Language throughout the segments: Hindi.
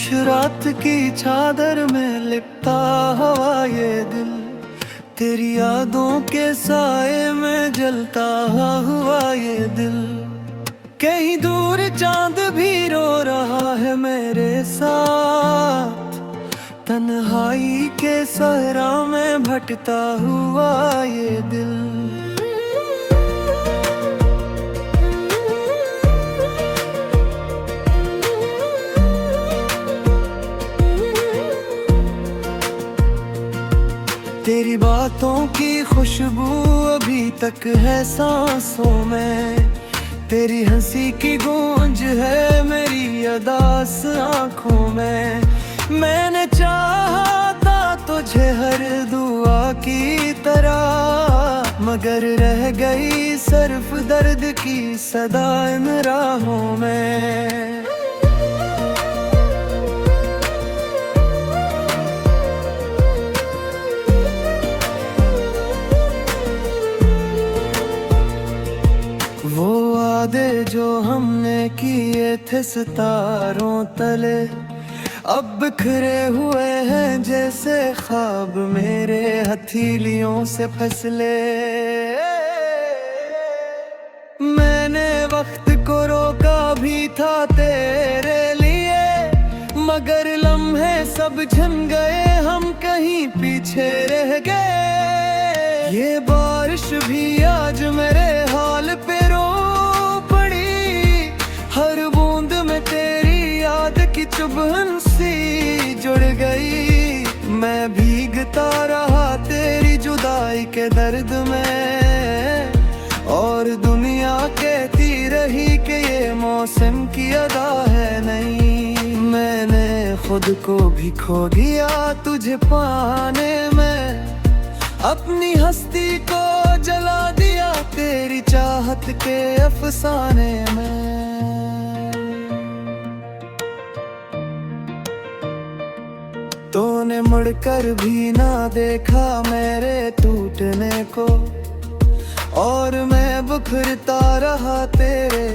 रात की चादर में लिपटा हुआ ये दिल, तेरी यादों के साए में जलता हुआ ये दिल। कहीं दूर चांद भी रो रहा है मेरे साथ, तन्हाई के सहरा में भटका हुआ ये दिल। तेरी बातों की खुशबू अभी तक है सांसों में, तेरी हंसी की गूंज है मेरी अदास आंखों में। मैंने चाहा था तुझे हर दुआ की तरह, मगर रह गई सिर्फ दर्द की सदा इन राहों में। वो वादे जो हमने किए थे सितारों तले, अब बिखरे हुए हैं जैसे ख्वाब मेरे हथेलियों से फसले। मैंने वक्त को रोका भी था तेरे लिए, मगर लम्हे सब झन गए, हम कहीं पीछे रह गए। ये बारिश भी आज मेरे हाल पे रो पड़ी, हर बूंद में तेरी याद की चुभन सी जुड़ गई। मैं भीगता रहा तेरी जुदाई के दर्द में, और दुनिया कहती रही कि ये मौसम की अदा है नहीं। मैंने खुद को भी खो दिया तुझे पाने में, अपनी हस्ती को जला दिया तेरी चाहत के अफसाने में। तूने मुड़कर भी ना देखा मेरे टूटने को, और मैं बिखरता रहा तेरे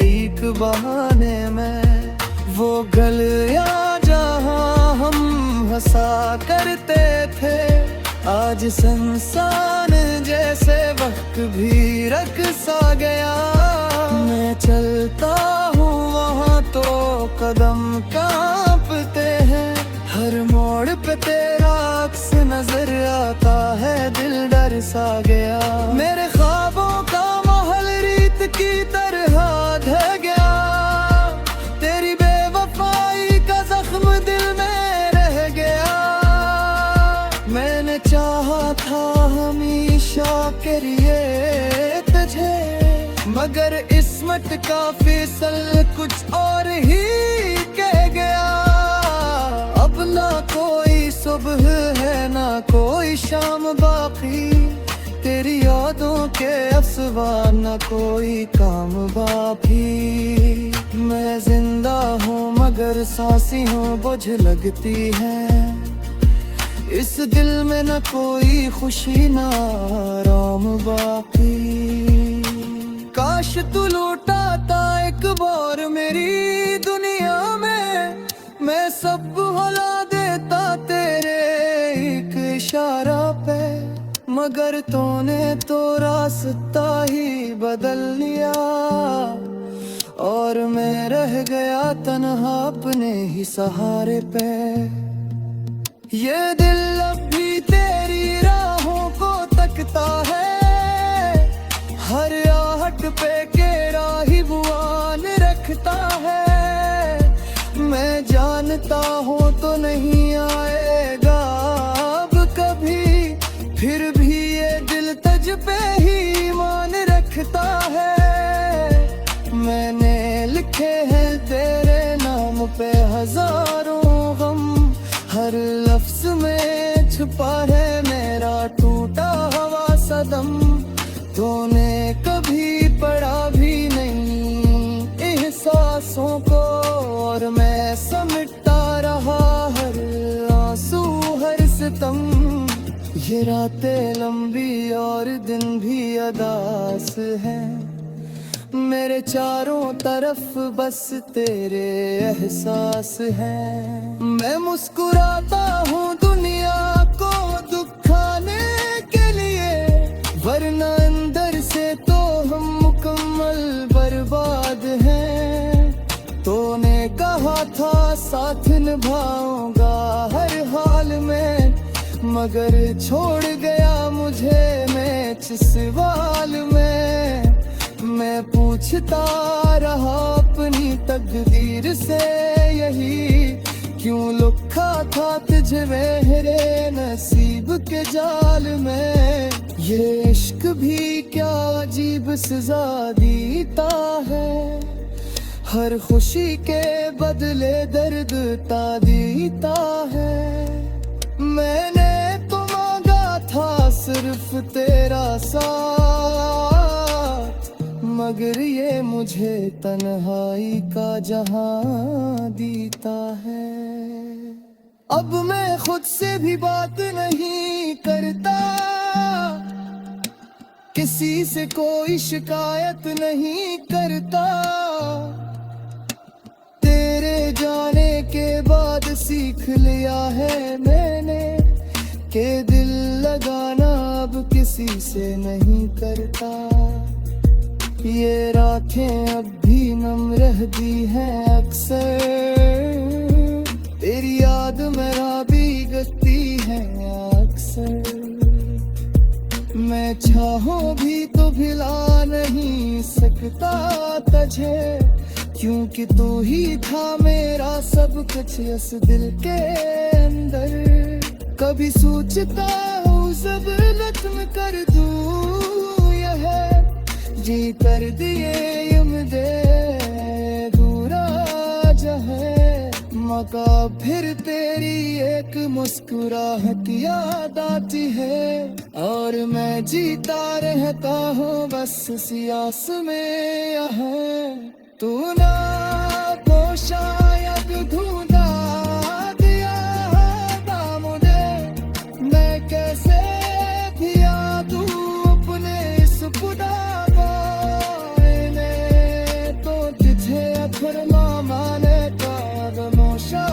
एक बहाने में। वो गलियां जहां हम हंसा करते थे, आज संसान जैसे वक्त भी रक़्सा गया। मैं चलता हूँ वहाँ तो कदम कांपते हैं, हर मोड़ पे तेरा अक्स नजर आता है, दिल डर सा गया। मेरे ख्वाबों का महल रीत की तरह ढह गया, तेरी बेवफाई का जख्म दिल में रह गया। मैंने चाहा था हमेशा के लिए तुझे, मगर इस्मत का फैसल कुछ और ही कह गया। अब ना कोई सुबह है ना कोई शाम बाकी, तेरी यादों के अफ़साने न कोई काम बाकी। मैं जिंदा हूँ मगर सांसी हूँ बुझ लगती है, इस दिल में न कोई खुशी ना आराम बाकी। काश तू लौटाता एक बार मेरी दुनिया में, मैं सब भुला देता तेरे एक इशारा पे। मगर तूने तो रास्ता ही बदल लिया, और मैं रह गया तन्हा अपने ही सहारे पे। ये दिल अब भी तेरी राहों को तकता है, हर आहट पे केरा ही बुआन रखता है। मैं जानता हूँ तो नहीं आएगा अब कभी, फिर भी ये दिल तुझ पे ही मान रखता है। मैंने लिखे हैं तेरे नाम पे हजारों गम, हर लफ्ज में छुपा है मेरा टूटा हुआ सदम। तूने कभी पढ़ा भी नहीं एहसासों को, और मैं समेटता रहा हर आंसू हर सितम। ये रातें लंबी और दिन भी अदास हैं, मेरे चारों तरफ बस तेरे एहसास हैं। मैं मुस्कुराता हूँ दुनिया को दुखाने के लिए, वरना अंदर से तो हम मुकम्मल बर्बाद हैं। तूने कहा था साथ निभाऊंगा हर हाल में, मगर छोड़ गया मुझे मैच सवाल में। मैं पूछता रहा अपनी तकदीर से यही, क्यों लिखा था तुझे मेरे नसीब के जाल में। ये इश्क भी क्या अजीब सजा देता है, हर खुशी के बदले दर्द ता देता है। मैंने तो मांगा था सिर्फ तेरा साथ, मगर ये मुझे तन्हाई का जहां देता है। अब मैं खुद से भी बात नहीं करता, किसी से कोई शिकायत नहीं करता। तेरे जाने के बाद सीख लिया है मैंने कि दिल लगाना अब किसी से नहीं करता। ये रातें अब भी नम रहती हैं अक्सर, तेरी याद मेरा भीगती है अक्सर। मैं चाहूं भी तो भुला नहीं सकता तुझे, क्योंकि तू ही था मेरा सब कुछ इस दिल के अंदर। कभी सोचता हूँ सब खत्म कर दूँ यह जी कर दिए उम्मीदे दूरा जहे, मौका फिर तेरी एक मुस्कुराहट याद आती है। और मैं जीता रहता हूँ बस सियास में यहाँ, तू ना तो शायद ढूंढा दिया था मुझे। मैं कैसे भी दूं अपने इस बुढ़ापे में, तो तुझे अथरमा माने का गमोशा,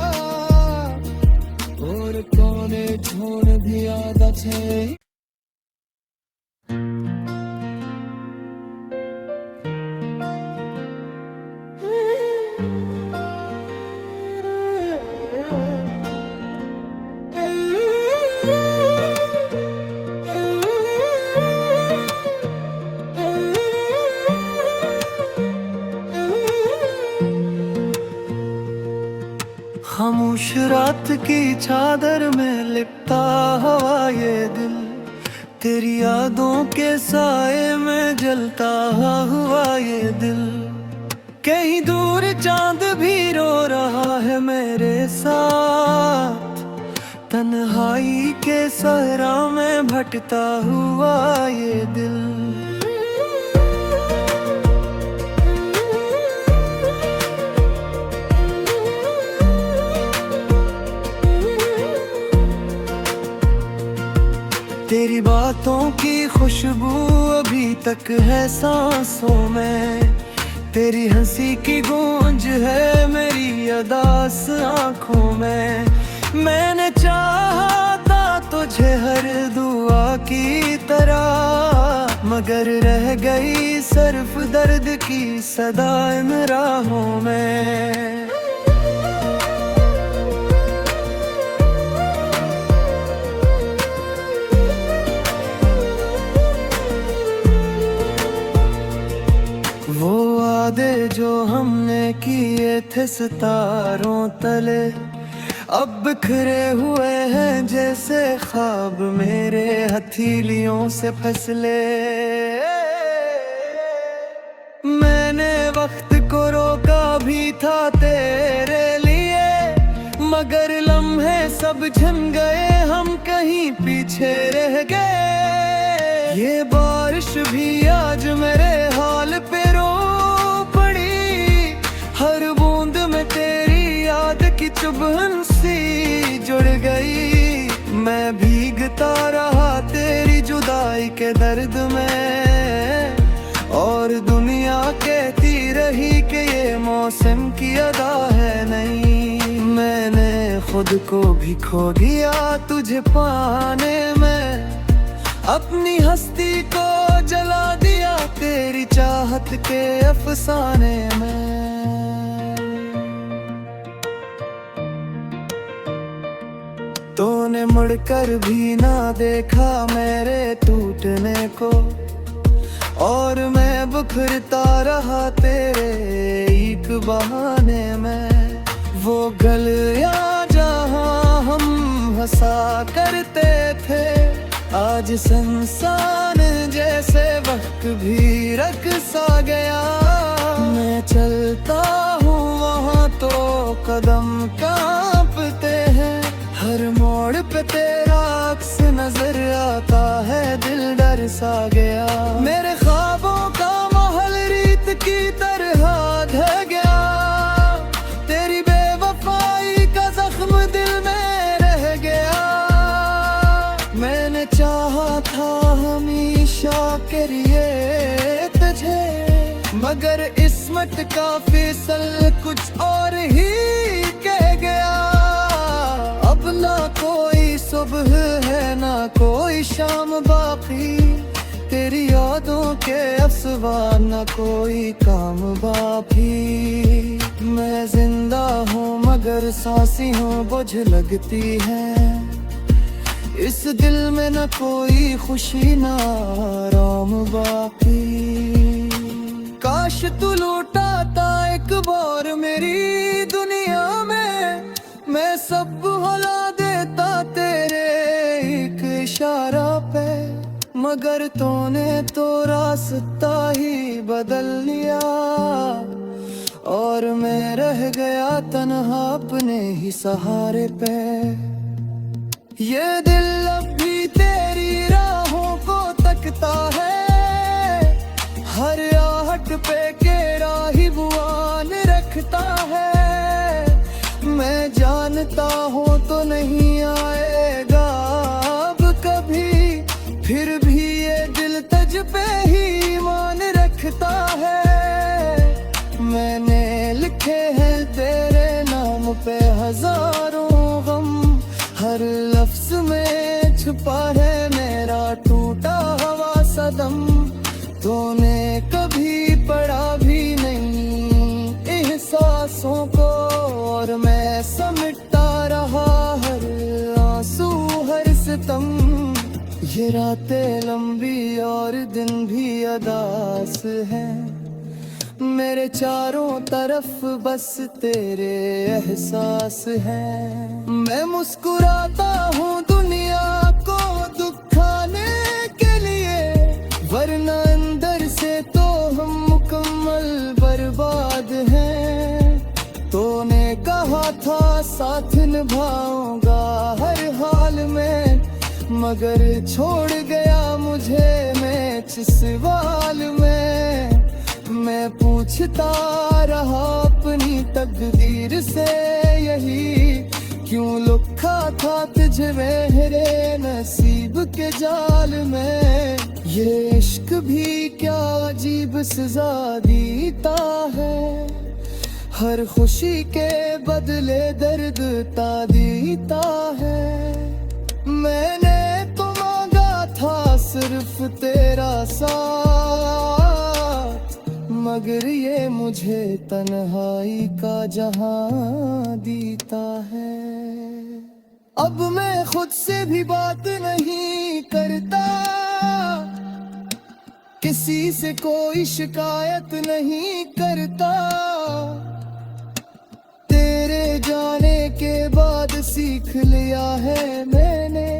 और कोने छोड़ दिया दे। खामोश रात की चादर में लिपटा हुआ ये दिल, तेरी यादों के साए में जलता हुआ ये दिल। कहीं दूर चांद भी रो रहा है मेरे साथ, तन्हाई के सहरा में भटका हुआ ये दिल। तेरी बातों की खुशबू अभी तक है सांसों में, तेरी हंसी की गूंज है मेरी अदास आँखों में। मैंने चाहा था तुझे हर दुआ की तरह, मगर रह गई सिर्फ दर्द की सदा इन राहों में। वो वादे जो हमने किए थे सितारों तले, अब बिखरे हुए हैं जैसे ख्वाब मेरे हथेलियों से फसले। मैंने वक्त को रोका भी था तेरे लिए, मगर लम्हे सब झन गए, हम कहीं पीछे रह गए। ये बारिश भी आज मेरे हाल पे रो पड़ी, हर बूंद में तेरी याद की चुभन सी जुड़ गई। मैं भीगता रहा तेरी जुदाई के दर्द में, और दुनिया के मौसम की अदा है नहीं। मैंने खुद को भी खो दिया तुझे पाने में, अपनी हस्ती को जला दिया तेरी चाहत के अफसाने में। तूने मुड़कर भी ना देखा मेरे टूटने को, और मैं बिखरता रहा तेरे एक बहाने में। वो गलियां जहां हम हंसा करते थे, आज संसान जैसे वक्त भी रक़्सा गया। मैं चलता हूँ वहाँ तो कदम कांपते हैं, हर मोड़ पे तेरा अक्स नजर आता है, दिल डर सा गया। मेरे ख्वाबों का महल रीत की तरह ढह गया, तेरी बेवफाई का जख्म दिल में रह गया। मैंने चाहा था हमेशा के लिए तुझे, मगर इस्मत का फैसल कुछ और ही कह गया। अब ना कोई सुबह है ना कोई शाम बाकी, तेरी यादों के अफसाने ना कोई काम बाकी। मैं जिंदा हूँ मगर सांसी हूँ बुझ लगती है, इस दिल में न कोई खुशी ना आराम बाकी। काश तू लौटाता एक बार मेरी दुनिया में, मैं सब भुला देता तेरे एक इशारा पे। मगर तूने तो रास्ता ही बदल लिया, और मैं रह गया तन्हा अपने ही सहारे पे। ये दिल अब भी तेरी राहों को तकता है, हर आहट पे केरा ही बुआन रखता है। मैं जानता हूँ तो नहीं आएगा अब कभी, फिर भी ये दिल तुझ पे ही मान रखता है। मैंने लिखे हैं तेरे नाम पे हजारों गम, हर लफ्ज में छुपा है मेरा टूटा हुआ सदम। तूने कभी पढ़ा भी नहीं एहसासों को, और मैं समेटता रहा हर आंसू हर सितम। ये रातें लंबी और दिन भी अदास हैं, मेरे चारों तरफ बस तेरे एहसास हैं। मैं मुस्कुराता हूँ दुनिया को दुखाने के लिए, वरना अंदर से तो हम मुकम्मल बर्बाद हैं। तूने कहा था साथ निभाऊंगा हर हाल में, मगर छोड़ गया मुझे मैच सवाल में। मैं पूछता रहा अपनी तकदीर से यही, क्यों लिखा था तुझे मेरे नसीब के जाल में। ये इश्क भी क्या अजीब सजा देता है, हर खुशी के बदले दर्द ता देता है। मैंने तो मांगा था सिर्फ तेरा साथ, मगर ये मुझे तन्हाई का जहां देता है। अब मैं खुद से भी बात नहीं करता, किसी से कोई शिकायत नहीं करता। तेरे जाने के बाद सीख लिया है मैंने,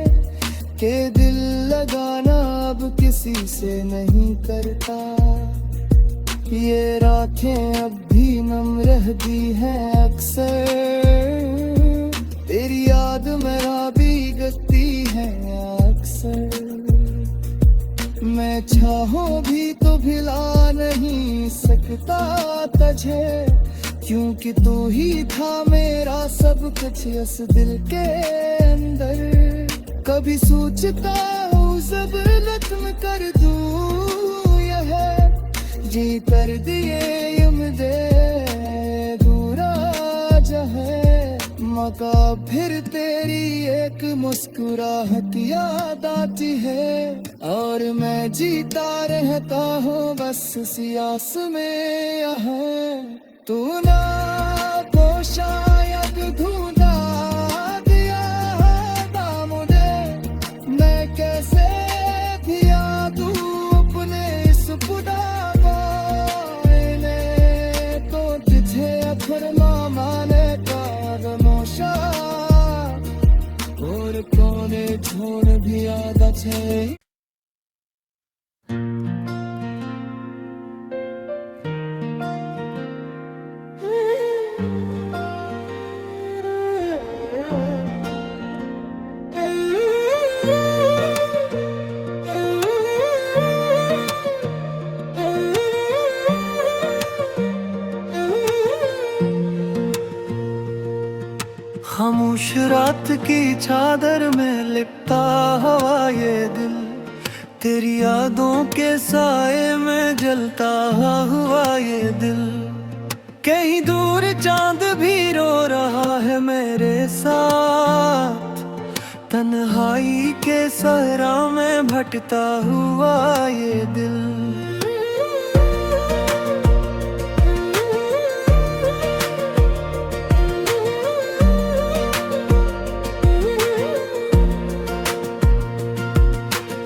कि दिल लगाना अब किसी से नहीं करता। ये रातें अब भी नम रहती हैं अक्सर, तेरी याद मेरा भीगती है अक्सर। मैं चाहूं भी तो भुला नहीं सकता तुझे, क्योंकि तू ही था मेरा सब कुछ इस दिल के अंदर। कभी सोचता हूँ सब खत्म कर दूँ यह जी कर दिए उम्मीदें का फिर तेरी एक मुस्कुराहट याद आती है, और मैं जीता रहता हूँ बस सियास में यहाँ। तू ना तो शायद ढूंढा दिया था मुझे, मैं कैसे दिया तू अपने इस बुढ़ापे ने, तो तुझे अथरमा माने का नमोशा, और कोने छोड़ भी आदत है। खामोश रात की चादर में लिपटा हुआ ये दिल, तेरी यादों के साए में जलता हुआ ये दिल। कहीं दूर चांद भी रो रहा है मेरे साथ, तन्हाई के सहरा में भटका हुआ ये दिल।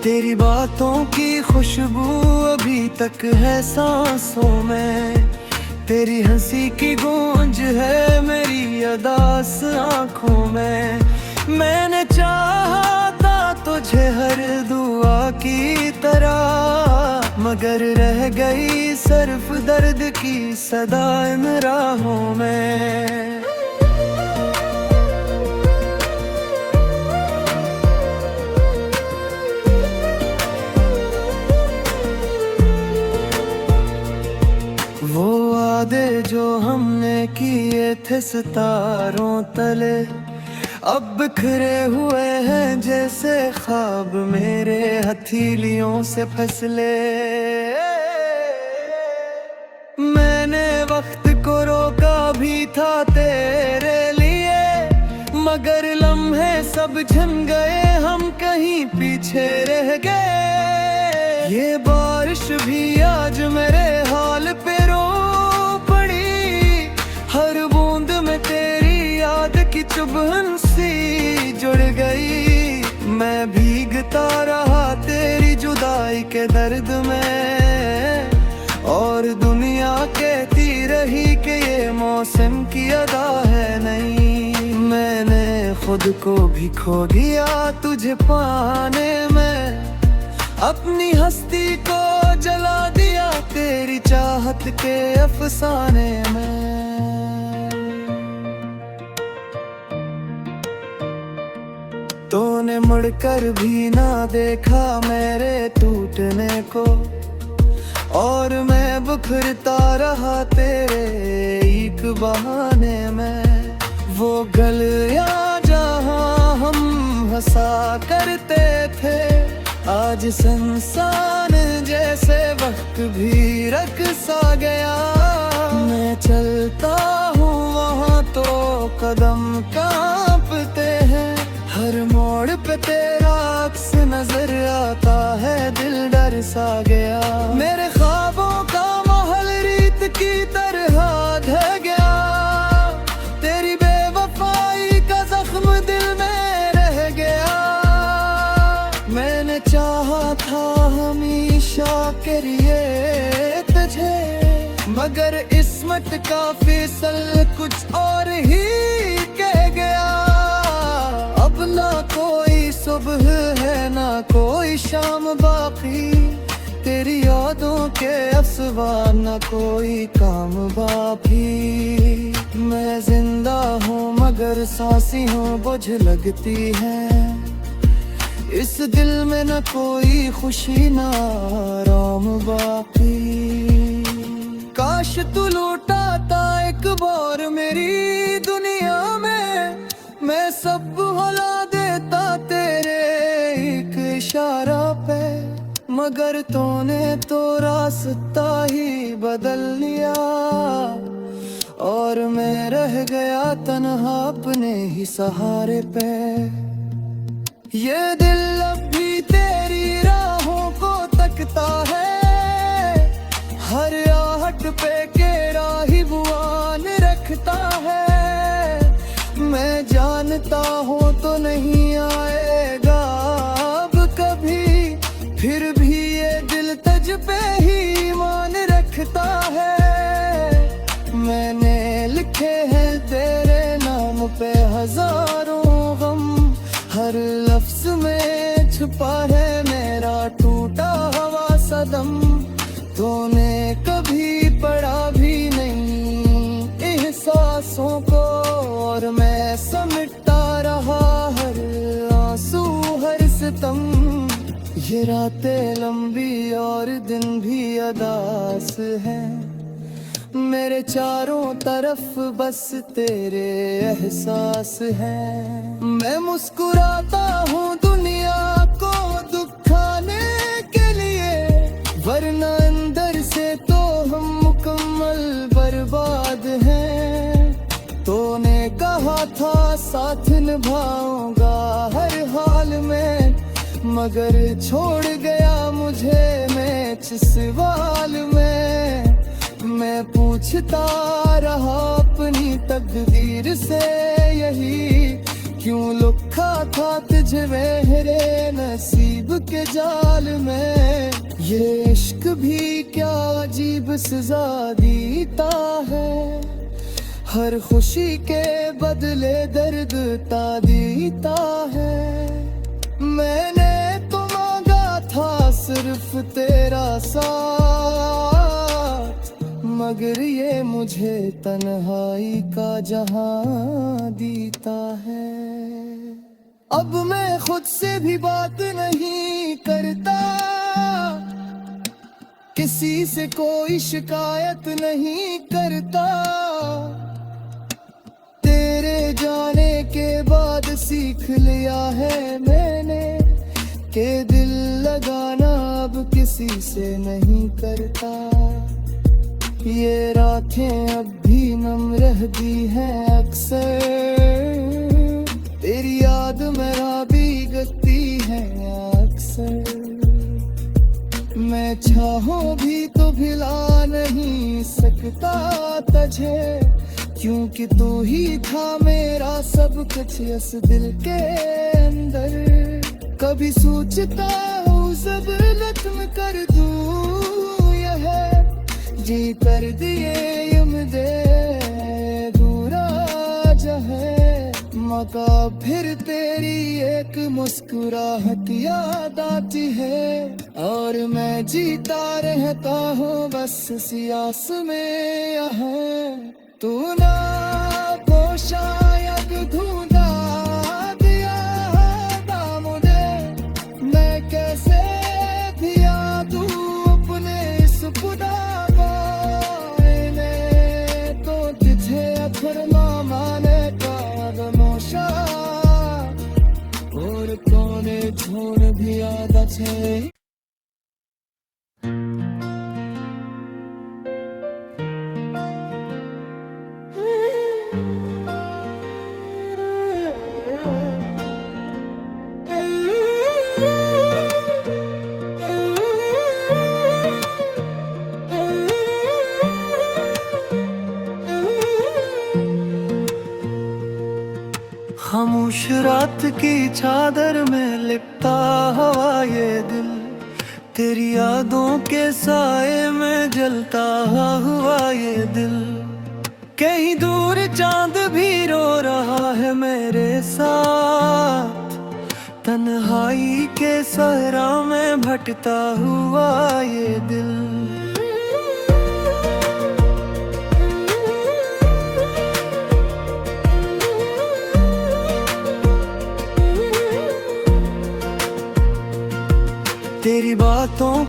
तेरी बातों की खुशबू अभी तक है सांसों में, तेरी हंसी की गूंज है मेरी अदास आंखों में। मैंने चाहा था तुझे हर दुआ की तरह, मगर रह गई सिर्फ दर्द की सदा इन राहों में। वो वादे जो हमने किए थे सितारों तले, अब बिखरे हुए हैं जैसे ख्वाब मेरे हथेलियों से फसले। मैंने वक्त को रोका भी था तेरे लिए, मगर लम्हे सब झन गए, हम कहीं पीछे रह गए। ये बारिश भी आज मेरे हाल पे रो पड़ी, हर बूंद में तेरी याद की चुभन सी जुड़ गई। मैं भीगता रहा तेरी जुदाई के दर्द में, और दुनिया कहती रही कि ये मौसम की अदा है नहीं। मैंने खुद को भी खो दिया तुझे पाने में, अपनी हस्ती को जला दिया तेरी चाहत के अफसाने में। तूने मुड़कर भी ना देखा मेरे टूटने को, और मैं बिखरता रहा तेरे एक बहाने में। वो गलियां जहां हम हंसा करते थे, आज संसान जैसे वक्त भी रक़्सा गया। मैं चलता हूँ वहाँ तो कदम कांपते हैं, हर मोड़ पे तेरा अक्स नजर आता है, दिल डर सा गया। मेरे ख्वाबों का महल रीत की तरह ढह गया, तेरी बेवफाई का जख्म दिल में रह गया। मैंने चाहा था हमेशा के लिए तुझे, मगर इस्मत का फैसल कुछ और ही कह गया। अब ना कोई सुबह है ना कोई शाम बाकी, तेरी यादों के अफसवा न कोई काम बाकी। मैं जिंदा हूँ मगर सांसी हूँ बुझ लगती है, इस दिल में न कोई खुशी ना आराम बाकी। काश तू लौटाता एक बार मेरी दुनिया में, मैं सब भुला देता तेरे एक इशारा पे। मगर तूने तो रास्ता ही बदल लिया, और मैं रह गया तन्हा अपने ही सहारे पे। ये दिल अब भी तेरी राहों को तकता है, हर आहट पे केरा ही बुआन रखता है। मैं जानता हूँ तो नहीं आएगा अब कभी, फिर भी ये दिल तुझ पे ही ईमान रखता है। मैंने लिखे हैं तेरे नाम पे हजारों गम, हर लफ्ज में छुपा है मेरा टूटा हुआ सदम। तूने कभी पढ़ा भी नहीं एहसासों को, और मैं समेटता रहा हर आंसू हर सितम। ये रातें लंबी और दिन भी अदास हैं, मेरे चारों तरफ बस तेरे एहसास हैं। मैं मुस्कुराता हूँ दुनिया को दुखाने के लिए, वरना अंदर से तो हम मुकम्मल बर्बाद हैं। तूने कहा था साथ निभाऊंगा हर हाल में, मगर छोड़ गया मुझे मैच सवाल में। मैं पूछता रहा अपनी तकदीर से यही, क्यों लिखा था तुझे मेरे नसीब के जाल में। ये इश्क भी क्या अजीब सजा देता है, हर खुशी के बदले दर्द ता देता है। मैंने तो मांगा था सिर्फ तेरा साथ, मगर ये मुझे तन्हाई का जहां देता है। अब मैं खुद से भी बात नहीं करता, किसी से कोई शिकायत नहीं करता। तेरे जाने के बाद सीख लिया है मैंने कि दिल लगाना अब किसी से नहीं करता। ये रातें अब भी नम रहती हैं अक्सर, तेरी याद मेरा भीगती है अक्सर। मैं चाहूं भी तो भुला नहीं सकता तुझे, क्योंकि तू ही था मेरा सब कुछ इस दिल के अंदर। कभी सोचता हूँ सब खत्म कर दूँ यह जी कर दिए उम्मीदे दूरा जहे, मौका फिर तेरी एक मुस्कुराहट याद आती है। और मैं जीता रहता हूँ बस सियास में यहाँ, तू ना तो शायद ढूंढा दिया था मुझे। मैं कैसे भी दूँ अपने इस खुदा तो तुझे अथरना माने का नमोशा, और कोने छोड़ भी आदत है। खामोश रात की चादर में लिपटा हुआ ये दिल, तेरी यादों के साए में जलता हुआ ये दिल। कहीं दूर चांद भी रो रहा है मेरे साथ, तन्हाई के सहरा में भटता हुआ ये दिल। तेरी बातों